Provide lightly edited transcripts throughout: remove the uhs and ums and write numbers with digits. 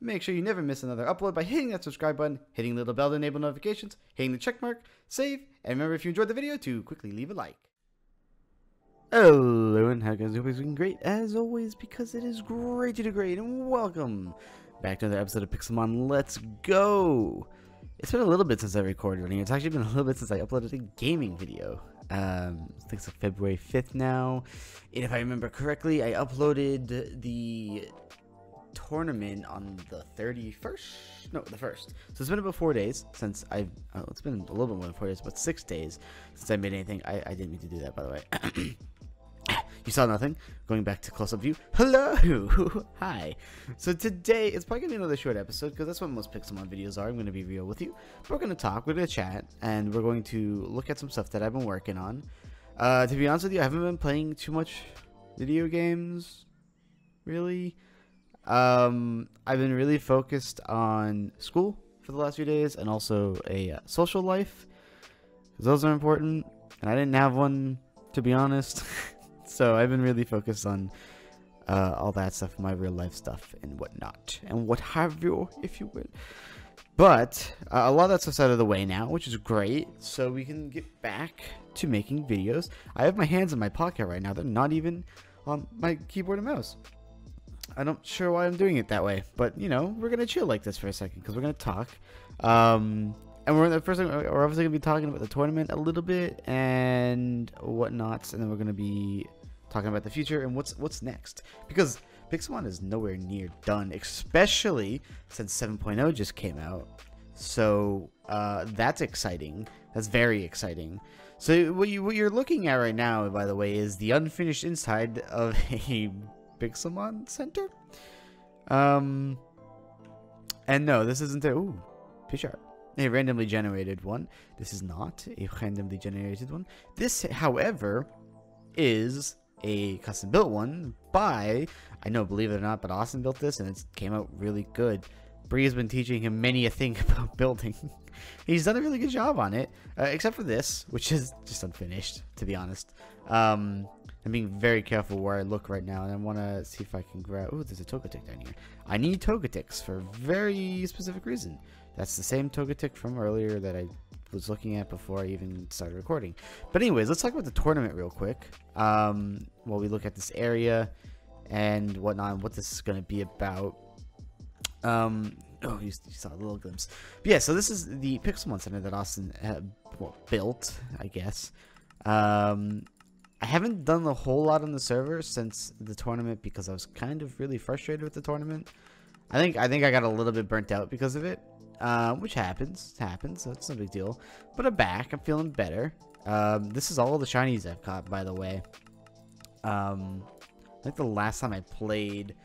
Make sure you never miss another upload by hitting that subscribe button, hitting the little bell to enable notifications, hitting the check mark, save, and remember if you enjoyed the video to quickly leave a like. Hello, and how guys doing? Great as always, because it is great to do great, and welcome back to another episode of Pixelmon. Let's go! It's been a little bit since I recorded anything. It's actually been a little bit since I uploaded a gaming video. I think it's like February 5th now, and if I remember correctly, I uploaded the tournament on the 31st? No, the 1st. So it's been about 4 days since it's been a little bit more than 4 days, but 6 days since I made anything. I didn't mean to do that, by the way. You saw nothing. Going back to close-up view. Hello! Hi. So today, it's probably going to be another short episode, because that's what most Pixelmon videos are. I'm going to be real with you. We're going to talk, we're going to chat, and we're going to look at some stuff that I've been working on. To be honest with you, I haven't been playing too much video games, really. I've been really focused on school for the last few days, and also a social life, because those are important, and I didn't have one, to be honest. So I've been really focused on all that stuff, my real life stuff and whatnot, and what have you, if you will. But a lot of that stuff's out of the way now, which is great, so we can get back to making videos. I have my hands in my pocket right now. They're not even on my keyboard and mouse. I'm not sure why I'm doing it that way, but you know, we're gonna chill like this for a second because we're gonna talk. And we're obviously gonna be talking about the tournament a little bit and whatnot, and then we're gonna be talking about the future and what's next, because Pixelmon is nowhere near done, especially since 7.0 just came out. So that's exciting. That's very exciting. So what you're looking at right now, by the way, is the unfinished inside of a Pixelmon Center. And no, this isn't a randomly generated one. This is not a randomly generated one. This, however, is a custom built one by, I know, believe it or not, but Austin built this and it came out really good. Bree has been teaching him many a thing about building. He's done a really good job on it, except for this, which is just unfinished, to be honest. I'm being very careful where I look right now, and I want to see if I can grab... Oh, there's a Togetic down here. I need Togetic's for a very specific reason. That's the same Togetic from earlier that I was looking at before I even started recording. But anyways, let's talk about the tournament real quick. While we look at this area and whatnot, and what this is going to be about. Oh, you saw a little glimpse. But yeah, so this is the Pixelmon Center that Austin built, I guess. I haven't done a whole lot on the server since the tournament because I was kind of really frustrated with the tournament. I think I got a little bit burnt out because of it. Which happens, so it's no big deal. But I'm back, I'm feeling better. This is all the shinies I've caught, by the way. I think the last time I played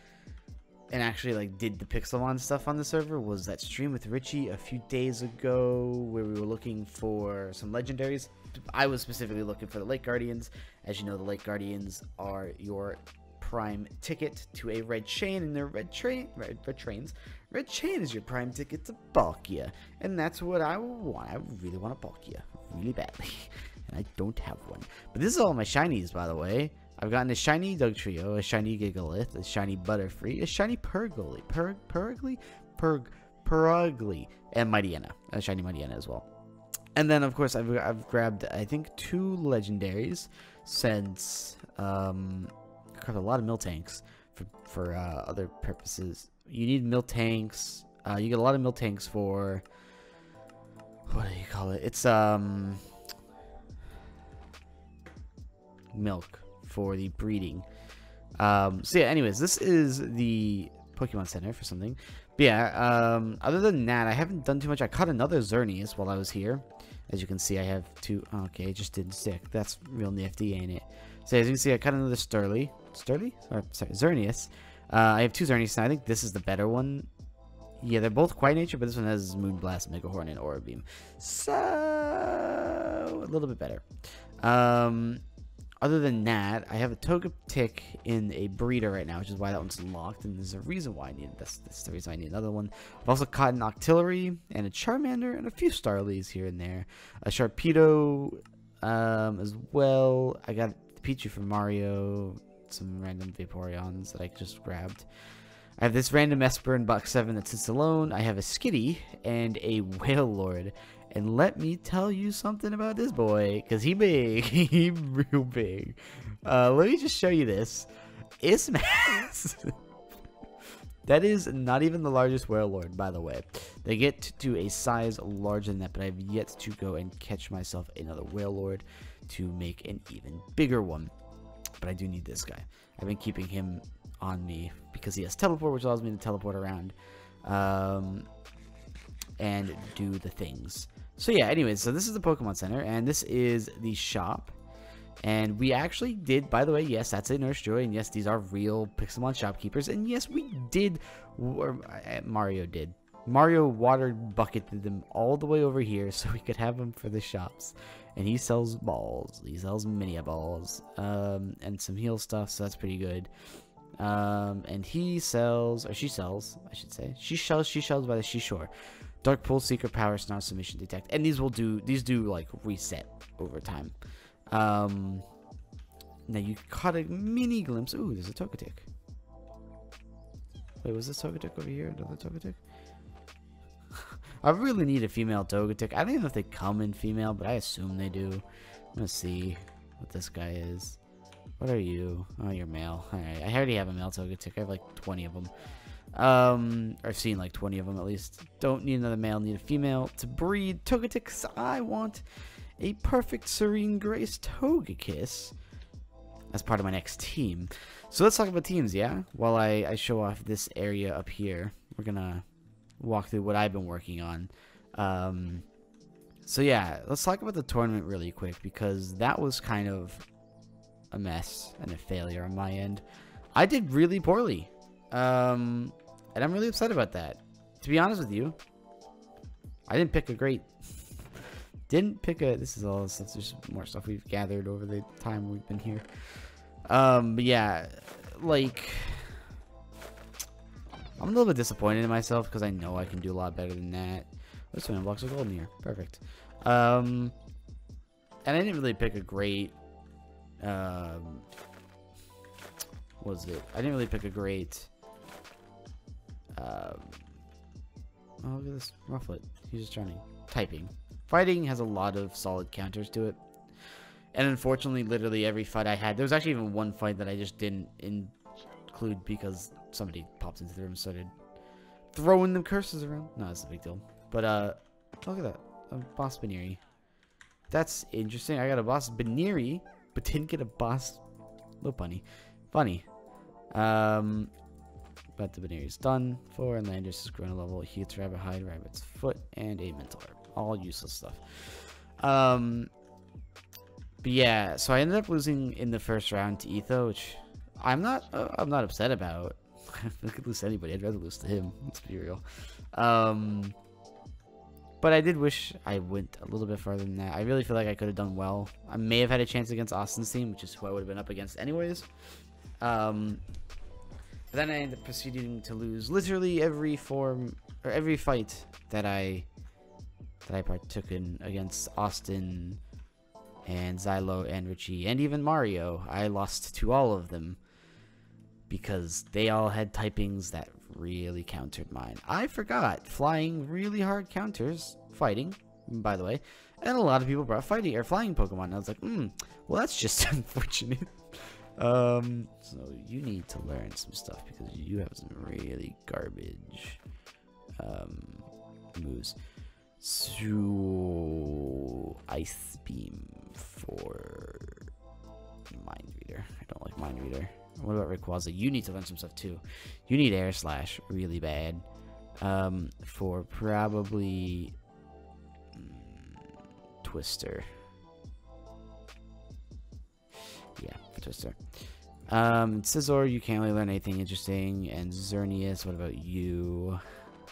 and actually like did the Pixelmon stuff on the server was that stream with Richie a few days ago where we were looking for some legendaries. I was specifically looking for the Lake Guardians. As you know, the Lake Guardians are your prime ticket to a red chain, and they're red chain is your prime ticket to Palkia, and that's what I want. I really want a Palkia really badly, and I don't have one. But this is all my shinies, by the way. I've gotten a shiny Dugtrio, a shiny Gigalith, a shiny Butterfree, a shiny Purugly, and Mightyena, a shiny Mightyena as well. And then of course I've grabbed, I think, 2 legendaries since grabbed a lot of Miltanks for other purposes. You need Miltanks. You get a lot of Miltanks for, what do you call it? It's milk for the breeding. So yeah, anyways, this is the Pokemon Center for something. But yeah, other than that, I haven't done too much. I caught another Xerneas while I was here. As you can see, I have 2. Okay, it just didn't stick. That's real nifty, ain't it? So as you can see, I caught another Xerneas. I have 2 Xerneas, and I think this is the better one. Yeah, they're both quiet nature, but this one has Moonblast, Mega Horn, and Aura Beam. So a little bit better. Other than that, I have a Togetic in a breeder right now, which is why that one's locked, and there's a reason why I need this. That's the reason I need another one. I've also caught an Octillery and a Charmander and a few Starlies here and there. A Sharpedo as well. I got the Pichu from Mario, some random Vaporeons that I just grabbed. I have this random Esper in box 7 that sits alone. I have a Skitty and a Whale Lord. And let me tell you something about this boy, because he big. He real big. Let me just show you this. It's massive. That is not even the largest Whale Lord, by the way. They get to a size larger than that, but I've yet to go and catch myself another Whale Lord to make an even bigger one. But I do need this guy. I've been keeping him on me because he has teleport, which allows me to teleport around and do the things. So yeah, anyways, so this is the Pokemon Center, and this is the shop. And we actually did, by the way, yes, that's a Nurse Joy, and yes, these are real Pixelmon shopkeepers, and yes, we did, or Mario did. Mario water bucketed them all the way over here so we could have them for the shops. And he sells balls, he sells mini balls, and some heal stuff, so that's pretty good. And he sells, or she sells, I should say. She sells by the seashore. Dark Pool, Secret Power, Snarl, Submission, Detect. And these do like reset over time. Now you caught a mini glimpse. Ooh, there's a Togetic. Wait, was this Togetic over here? Another Togetic? I really need a female Togetic. I don't even know if they come in female, but I assume they do. I'm gonna see what this guy is. What are you? Oh, you're male. Alright, I already have a male Togetic. I have like 20 of them. Or I've seen like 20 of them at least. Don't need another male, need a female to breed Togetics. I want a perfect Serene Grace Togekiss as part of my next team. So let's talk about teams, yeah? While I show off this area up here, we're gonna walk through what I've been working on. So yeah, let's talk about the tournament really quick, because that was kind of a mess and a failure on my end. I did really poorly, and I'm really upset about that. To be honest with you, I didn't pick a great this is all stuff, there's more stuff we've gathered over the time we've been here. But yeah, like, I'm a little bit disappointed in myself because I know I can do a lot better than that. Let's swim blocks of gold in here. Perfect. And I didn't really pick a great what was it? I didn't really pick a great oh, look at this Rufflet. He's just trying typing. Fighting has a lot of solid counters to it. And unfortunately, literally every fight I had, there was actually even one fight that I just didn't include because somebody popped into the room and started throwing them curses around. No, that's a big deal. But look at that. A boss Baneri. That's interesting. I got a boss Baneri, but didn't get a boss Lopunny. Funny. But the Baneri's done for, and Landers is growing a level. He gets Rabbit Hide, Rabbit's Foot, and a Mental Herb. All useless stuff. But yeah, so I ended up losing in the first round to Etho, which I'm not upset about. If I could lose to anybody, I'd rather lose to him. Let's be real. But I did wish I went a little bit farther than that. I really feel like I could have done well. I may have had a chance against Austin's team, which is who I would have been up against anyways. But then I ended up proceeding to lose literally every fight that I partook in against Austin and Xylo and Richie and even Mario. I lost to all of them because they all had typings that really countered mine. I forgot flying really hard counters fighting, by the way, and a lot of people brought fighting or flying Pokemon. And I was like, well, that's just unfortunate. So you need to learn some stuff because you have some really garbage moves. So Ice Beam for Mind Reader. I don't like Mind Reader. What about Rayquaza? You need to learn some stuff too. You need Air Slash really bad. For probably Twister. Yeah, for Twister. Scizor, you can't really learn anything interesting. And Xerneas, what about you?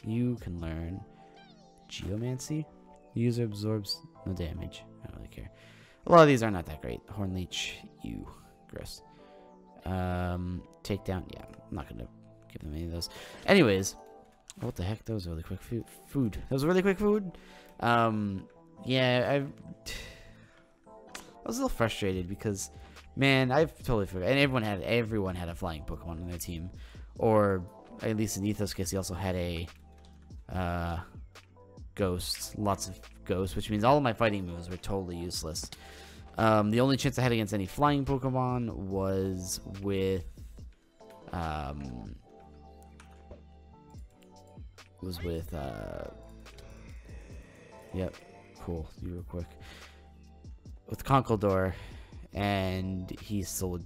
You can learn Geomancy. User absorbs no damage. I don't really care. A lot of these are not that great. Hornleech, you. Gross. Takedown, yeah, I'm not gonna give them any of those. Anyways, what the heck? That was really quick food. That was really quick food. Yeah, I was a little frustrated because, man, I've totally forgot. And everyone had a flying Pokemon on their team, or at least in Ethos case, he also had a ghost, lots of ghosts, which means all of my fighting moves were totally useless. The only chance I had against any flying Pokemon was with yep, cool, you were quick, with Conkeldurr, and he still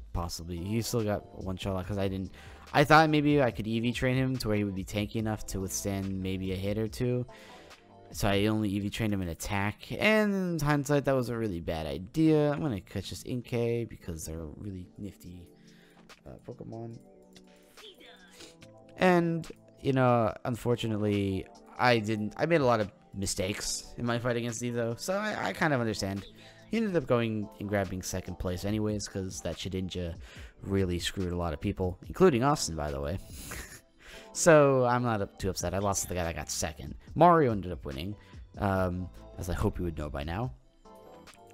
got one shot because I thought maybe I could EV train him to where he would be tanky enough to withstand maybe a hit or two. So I only EV trained him in attack, and in hindsight, that was a really bad idea. I'm gonna catch this Inkay because they're really nifty Pokemon. And, you know, unfortunately, I made a lot of mistakes in my fight against Etho, so I kind of understand. He ended up going and grabbing second place anyways, because that Shedinja really screwed a lot of people, including Austin, by the way. So I'm not too upset. I lost to the guy that got second. Mario ended up winning, as I hope you would know by now.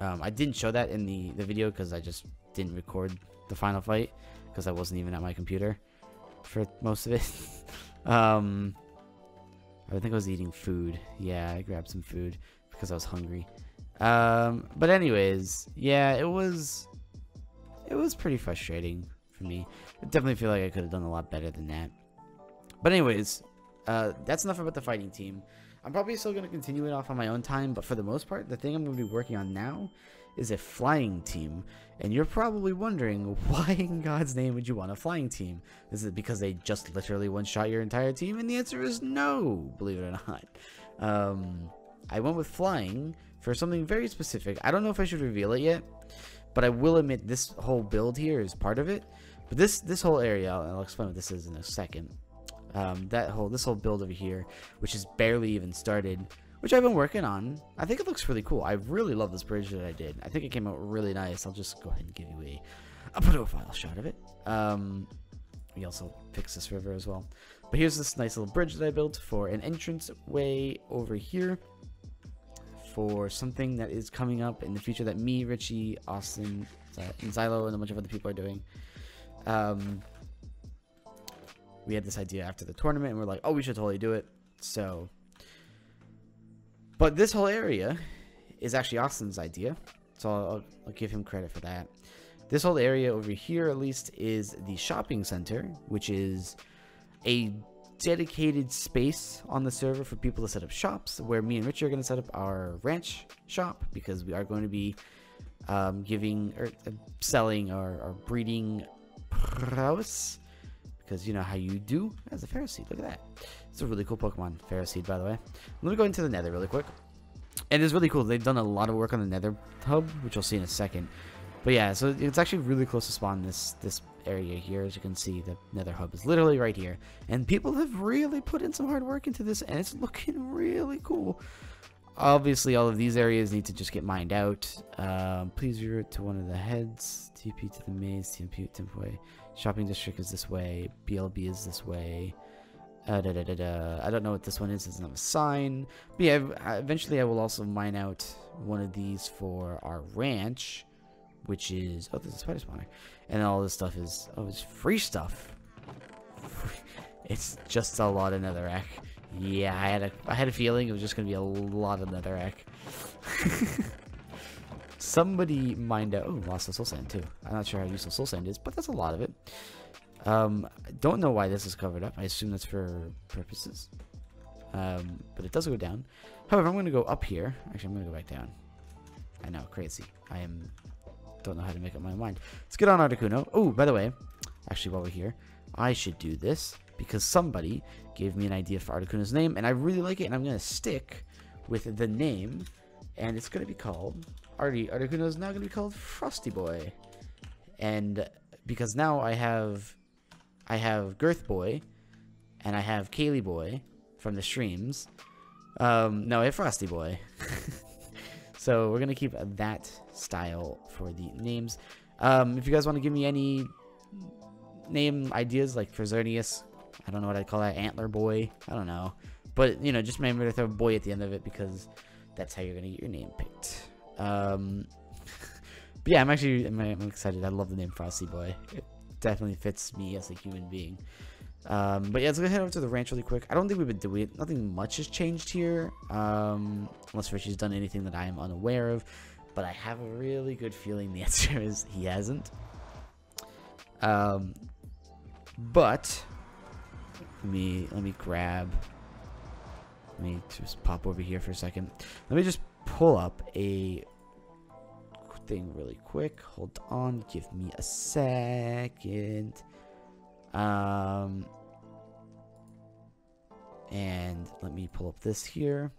I didn't show that in the video because I just didn't record the final fight because I wasn't even at my computer for most of it. I think I was eating food. Yeah, I grabbed some food because I was hungry. But anyways, yeah, it was pretty frustrating for me. I definitely feel like I could have done a lot better than that. But anyways, that's enough about the fighting team. I'm probably still going to continue it off on my own time, but for the most part, the thing I'm going to be working on now is a flying team. And you're probably wondering, why in God's name would you want a flying team? Is it because they just literally one-shot your entire team? And the answer is no, believe it or not. I went with flying for something very specific. I don't know if I should reveal it yet, but I will admit this whole build here is part of it. But this whole area, I'll explain what this is in a second. This whole build over here, which is barely even started, which I've been working on. I think it looks really cool. I really love this bridge that I did. I think it came out really nice. I'll just go ahead and give you a profile shot of it. We also fixed this river as well. But here's this nice little bridge that I built for an entrance way over here for something that is coming up in the future that me, Richie, Austin, and Xylo, and a bunch of other people are doing. We had this idea after the tournament, and we're like, oh, we should totally do it. So, but this whole area is actually Austin's idea, so I'll give him credit for that. This whole area over here, at least, is the shopping center, which is a dedicated space on the server for people to set up shops, where me and Richie are going to set up our ranch shop, because we are going to be selling our breeding prowess. Because you know how you do as a Ferroseed. Look at that. It's a really cool Pokemon, Ferroseed, by the way. Let me go into the Nether really quick. And it's really cool. They've done a lot of work on the Nether hub, which you'll see in a second. But yeah, so it's actually really close to spawn this area here. As you can see, the Nether hub is literally right here. And people have really put in some hard work into this, and it's looking really cool. Obviously, all of these areas need to just get mined out. Please reroute to one of the heads. TP to the maze. TP Temple. Shopping district is this way. BLB is this way. I don't know what this one is. It's not a sign. But yeah, eventually I will also mine out one of these for our ranch, which is... oh, there's a spider spawner. And all this stuff is... oh, it's free stuff. It's just a lot of netherrack. Yeah, I had a feeling it was just going to be a lot of netherrack. Somebody mined out... oh, lost the soul sand too. I'm not sure how useful soul sand is, but that's a lot of it. I don't know why this is covered up. I assume that's for purposes. But it does go down. However, I'm going to go up here. Actually, I'm going to go back down. I know, crazy. Don't know how to make up my mind. Let's get on Articuno. Oh, by the way, actually, while we're here, I should do this because somebody gave me an idea for Articuno's name, and I really like it, and I'm going to stick with the name, and it's going to be called... Articuno is now going to be called Frosty Boy. And because now I have Girth Boy, and I have Kaylee Boy from the streams. No, I have Frosty Boy. So we're going to keep that style for the names. If you guys want to give me any name ideas, like for Xerneas, I don't know what I'd call that, Antler Boy, I don't know. But, you know, just remember to throw boy at the end of it because that's how you're going to get your name picked. But yeah, I'm excited. I love the name Frosty Boy. It definitely fits me as a human being. But yeah, let's go head over to the ranch really quick. I don't think we've been doing it. Nothing much has changed here. Unless Richie's done anything that I am unaware of. But I have a really good feeling the answer is he hasn't. But let me grab. Let me just pop over here for a second. Let me just pull up a thing really quick. Hold on. Give me a second. And let me pull up this here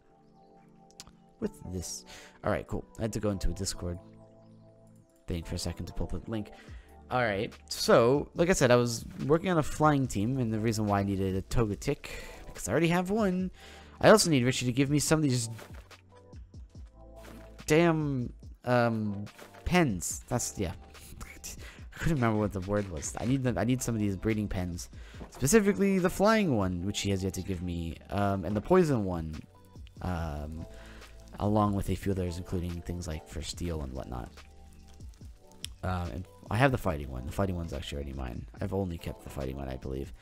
with this. All right, cool. I had to go into a Discord thing for a second to pull up the link. All right, so like I said, I was working on a flying team, and the reason why I needed a Togetic because I already have one. I also need Richie to give me some of these damn pens. That's I couldn't remember what the word was. I need some of these breeding pens, specifically the flying one, which he has yet to give me, and the poison one, along with a few others, including things like for steel and whatnot. And I have the fighting one. The fighting one's actually already mine. I've only kept the fighting one, I believe,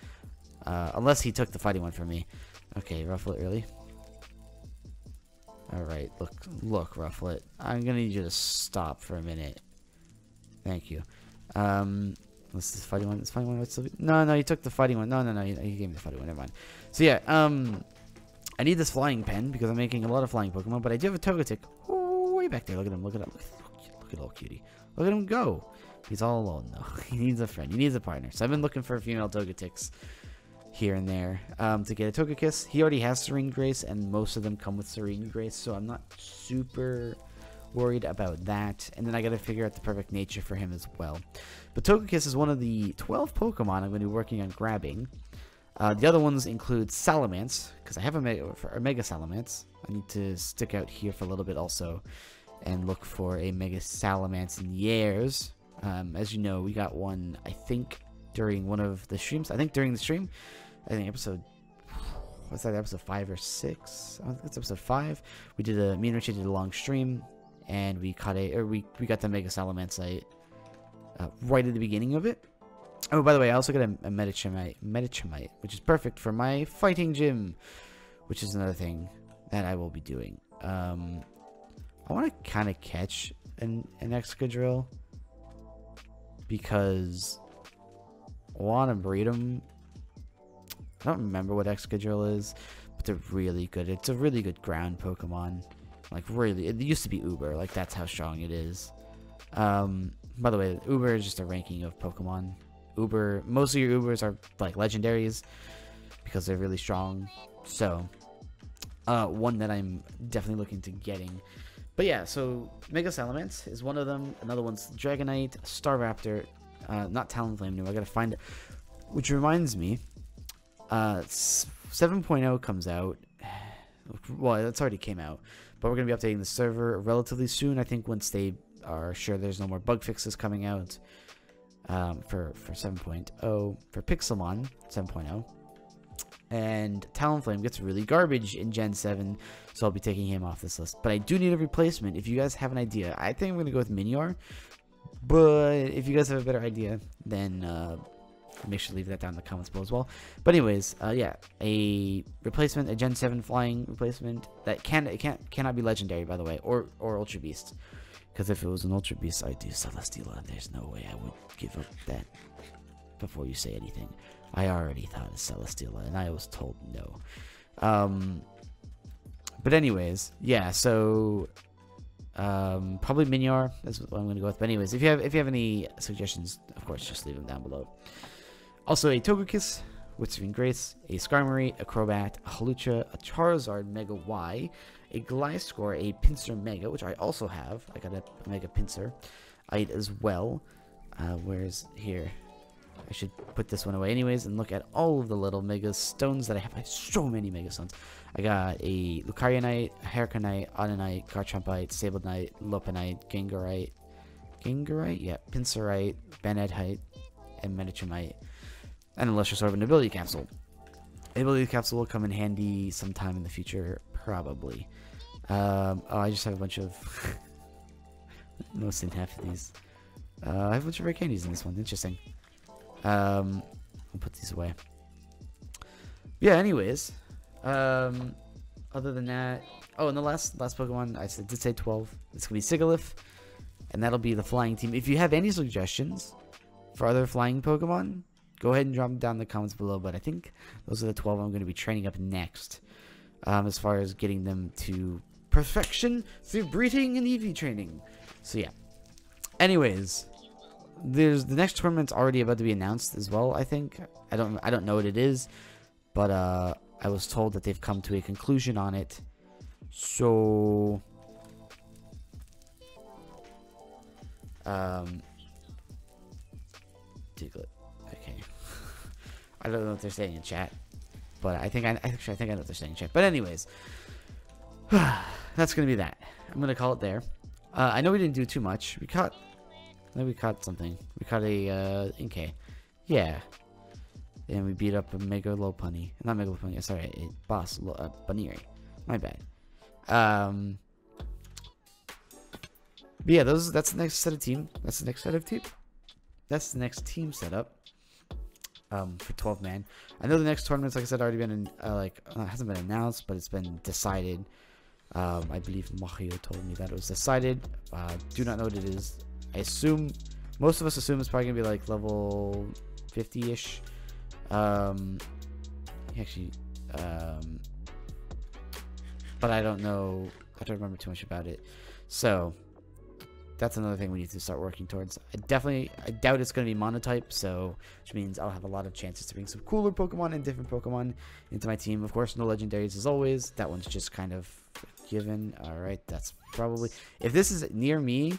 unless he took the fighting one from me. Okay, Rufflet, really? All right, look, Rufflet. I'm gonna need you to stop for a minute. Thank you. This is the fighting one. This fighting one. No, you took the fighting one. No, you gave me the fighting one. Never mind. So yeah, I need this flying pen because I'm making a lot of flying Pokemon. But I do have a Togetic way back there. Look at him. Look at little cutie. Look at him go. He's all alone though. He needs a friend. He needs a partner. So I've been looking for female Togetics here and there to get a Togekiss. He already has Serene Grace, and most of them come with Serene Grace. So I'm not super worried about that. And then I gotta figure out the perfect nature for him as well. But Togekiss is one of the 12 Pokemon I'm going to be working on grabbing. The other ones include Salamence, because I have a Mega Salamence. I need to stick out here for a little bit also and look for a Mega Salamence in the airs. As you know, we got one, I think, during one of the streams. I think during the stream, I think episode 5 or 6? I think it's episode 5. Me and Richie did a long stream, and we got the Mega Salamence right at the beginning of it. Oh, by the way, I also got a Medichemite, which is perfect for my fighting gym, which is another thing that I will be doing. I want to kind of catch an Excadrill because I want to breed them. I don't remember what Excadrill is, but they're really good. It's a really good ground Pokemon. Like, really, it used to be Uber. Like, that's how strong it is. By the way, Uber is just a ranking of Pokemon. Most of your Ubers are like legendaries because they're really strong. So, one that I'm definitely looking to getting. But yeah, so Mega Salamence is one of them. Another one's Dragonite, Staraptor, not Talonflame anymore. I gotta find it. Which reminds me, 7.0 comes out. Well, it's already came out, but we're gonna be updating the server relatively soon. I think once they are sure there's no more bug fixes coming out for 7.0 for Pixelmon 7.0. And Talonflame gets really garbage in Gen 7, so I'll be taking him off this list. But I do need a replacement. If you guys have an idea, I think I'm going to go with Minior. But if you guys have a better idea, then make sure to leave that down in the comments below as well. But anyways, yeah, a replacement, a Gen 7 flying replacement that cannot be legendary, by the way, or Ultra Beast. Because if it was an Ultra Beast, I'd do Celesteela, and there's no way I would give up that before you say anything. I already thought of Celesteela, and I was told no. But anyways, yeah, so probably Minior is what I'm going to go with. But anyways, if you have any suggestions, of course, just leave them down below. Also, a Togekiss with Serene Grace, a Skarmory, a Crobat, a Hawlucha, a Charizard Mega Y, a Gliscor, a Pinsir Mega, which I also have. I got a Mega Pinsir as well. Where's here? I should put this one away anyways and look at all of the little Mega Stones that I have. I have so many Mega Stones. I got a Lucarionite, a Harricanite, Audinite, Garchompite, Sablenite, Lopunite, Gengarite, yeah, Pinsirite, Banedite, and Medichemite, and a Lustrous Orb and Ability Capsule. Ability Capsule will come in handy sometime in the future, probably. Oh, I just have a bunch of most in half of these. I have a bunch of rare candies in this one. Interesting. I'll put these away. Yeah, anyways. Other than that, oh, and the last Pokemon, I did say 12. It's going to be Sigalith, and that'll be the flying team. If you have any suggestions for other flying Pokemon, go ahead and drop them down in the comments below, but I think those are the 12 I'm going to be training up next, as far as getting them to perfection through breeding and EV training. So yeah. Anyways, the next tournament's already about to be announced as well, I think. I don't know what it is, but I was told that they've come to a conclusion on it. So Diglett. Okay. I don't know what they're saying in chat, but I think I know what they're saying in chat. But anyways, that's gonna be that. I'm gonna call it there. I know we didn't do too much. We caught something. We caught a Inkay. Yeah. And we beat up a Mega Lopunny. Not Mega Lopunny, sorry, a boss, Baniri. My bad. But yeah, that's the next set of team. That's the next team setup. For 12 man. I know the next tournament's, like I said, already been hasn't been announced, but it's been decided. I believe Mahio told me that it was decided. Do not know what it is. I assume, most of us assume it's probably gonna be like level 50-ish. Actually, but I don't know. I don't remember too much about it. So that's another thing we need to start working towards. I doubt it's going to be monotype, so which means I'll have a lot of chances to bring some cooler Pokemon and different Pokemon into my team. Of course, no legendaries as always. That one's just kind of given. All right, that's probably, if this is near me,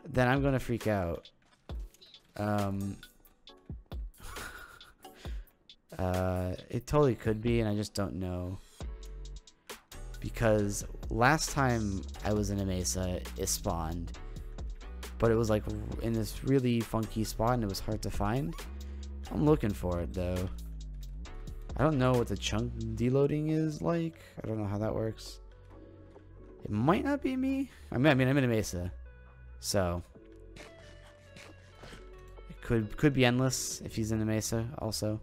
then I'm going to freak out. It totally could be, and I just don't know. Because last time I was in a mesa, it spawned, but it was like in this really funky spot, and it was hard to find. I'm looking for it though. I don't know what the chunk deloading is like. I don't know how that works. It might not be me. I mean, I'm in a mesa, so it could be endless if he's in a mesa. Also,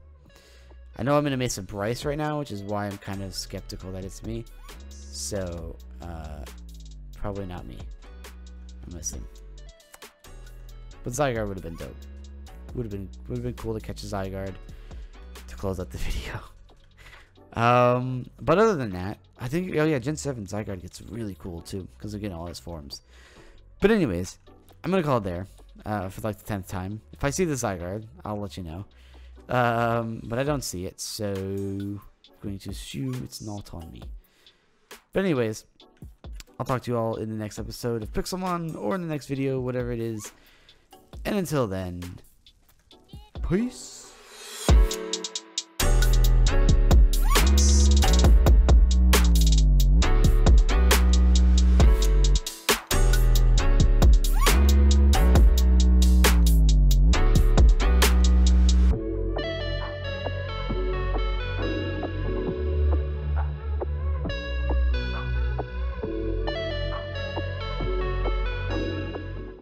I know I'm in a mesa Bryce right now, which is why I'm kind of skeptical that it's me. So, probably not me. I'm missing. But Zygarde would have been dope. Would have been cool to catch a Zygarde to close out the video. But other than that, I think, oh yeah, Gen 7 Zygarde gets really cool too, because they're getting all his forms. But anyways, I'm gonna call it there for like the 10th time. If I see the Zygarde, I'll let you know. But I don't see it, so I'm going to assume it's not on me. But anyways, I'll talk to you all in the next episode of Pixelmon, or in the next video, whatever it is. And until then, peace.